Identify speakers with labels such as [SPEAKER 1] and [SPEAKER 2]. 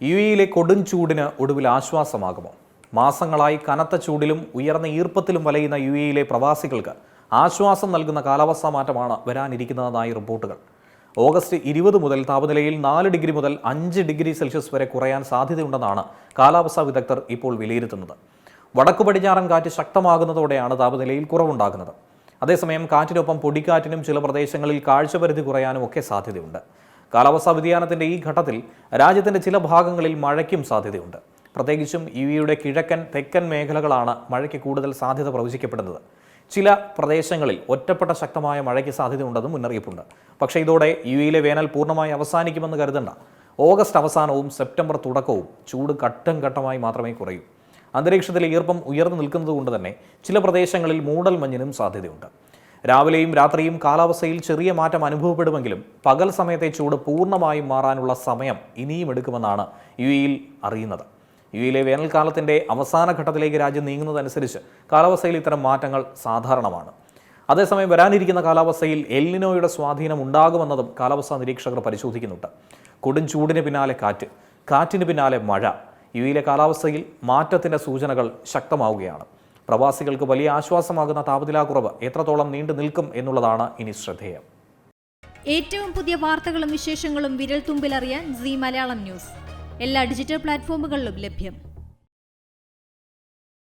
[SPEAKER 1] യുഎഇയിലെ കൊടും ചൂടിന് ഒടുവിൽ ആശ്വാസമാകുമോ? മാസങ്ങളായി കനത്ത ചൂടിലും ഉയർന്ന ഈർപ്പത്തിലും വലയുന്ന യുഎഇയിലെ പ്രവാസികൾക്ക് ആശ്വാസം നൽകുന്ന കാലാവസ്ഥാ മാറ്റമാണ് വരാനിരിക്കുന്നതെന്നായി റിപ്പോർട്ടുകൾ. ഓഗസ്റ്റ് 20 മുതൽ താപനിലയിൽ 4 ഡിഗ്രി മുതൽ 5 ഡിഗ്രി സെൽഷ്യസ് വരെ കുറയാൻ സാധ്യതയുണ്ടെന്നാണ് കാലാവസ്ഥാ വിദഗ്ധർ ഇപ്പോൾ വിലയിരുത്തുന്നത്. വടക്കു പടിഞ്ഞാറൻ കാറ്റ് ശക്തമാകുന്നതോടെയാണ് താപനിലയിൽ കുറവുണ്ടാകുന്നത്. അതേസമയം കാറ്റിനൊപ്പം പൊടിക്കാറ്റിനും ചില പ്രദേശങ്ങളിൽ കാഴ്ചപരിധി കുറയാനും ഒക്കെ സാധ്യതയുണ്ട്. കാലാവസ്ഥാ വ്യതിയാനത്തിന്റെ ഈ ഘട്ടത്തിൽ രാജ്യത്തിന്റെ ചില ഭാഗങ്ങളിൽ മഴയ്ക്കും സാധ്യതയുണ്ട്. പ്രത്യേകിച്ചും യുഎഇയുടെ കിഴക്കൻ തെക്കൻ മേഖലകളാണ് മഴയ്ക്ക് കൂടുതൽ സാധ്യത പ്രവചിക്കപ്പെടുന്നത്. ചില പ്രദേശങ്ങളിൽ ഒറ്റപ്പെട്ട ശക്തമായ മഴയ്ക്ക് സാധ്യതയുണ്ടെന്നും മുന്നറിയിപ്പുണ്ട്. പക്ഷേ ഇതോടെ യുഎഇയിലെ വേനൽ പൂർണ്ണമായി അവസാനിക്കുമെന്ന് കരുതണ്ട. ഓഗസ്റ്റ് അവസാനവും സെപ്റ്റംബർ തുടക്കവും ചൂട് ഘട്ടം ഘട്ടമായി മാത്രമേ കുറയൂ. അന്തരീക്ഷത്തിലെ ഈർപ്പം ഉയർന്നു നിൽക്കുന്നതുകൊണ്ട് തന്നെ ചില പ്രദേശങ്ങളിൽ മൂടൽ മഞ്ഞിനും സാധ്യതയുണ്ട്. രാവിലെയും രാത്രിയും കാലാവസ്ഥയിൽ ചെറിയ മാറ്റം അനുഭവപ്പെടുമെങ്കിലും പകൽ സമയത്തെ ചൂട് പൂർണ്ണമായും മാറാനുള്ള സമയം ഇനിയും എടുക്കുമെന്നാണ് യുഎഇയിൽ അറിയുന്നത്. യുഎഇയിലെ വേനൽക്കാലത്തിന്റെ അവസാന ഘട്ടത്തിലേക്ക് രാജ്യം നീങ്ങുന്നതനുസരിച്ച് കാലാവസ്ഥയിൽ ഇത്തരം മാറ്റങ്ങൾ സാധാരണമാണ്. അതേസമയം വരാനിരിക്കുന്ന കാലാവസ്ഥയിൽ എൽ നിനോയുടെ സ്വാധീനം ഉണ്ടാകുമെന്നതും കാലാവസ്ഥാ നിരീക്ഷകർ പരിശോധിക്കുന്നുണ്ട്. കൊടും ചൂടിന് പിന്നാലെ കാറ്റിന് പിന്നാലെ മഴ. യുഎഇയിലെ കാലാവസ്ഥയിൽ മാറ്റത്തിന്റെ സൂചനകൾ ശക്തമാവുകയാണ്. പ്രവാസികൾക്ക് വലിയ ആശ്വാസമാകുന്ന താപനില കുറവ് എത്രത്തോളം നീണ്ടു നിൽക്കും എന്നുള്ളതാണ് ഇനി ശ്രദ്ധേയം.
[SPEAKER 2] ഏറ്റവും പുതിയ വാർത്തകളും വിശേഷങ്ങളും വിരൽ തുമ്പിലറിയാൻ സീ മലയാളം ന്യൂസ് എല്ലാ ഡിജിറ്റൽ പ്ലാറ്റ്ഫോമുകളിലും ലഭ്യം.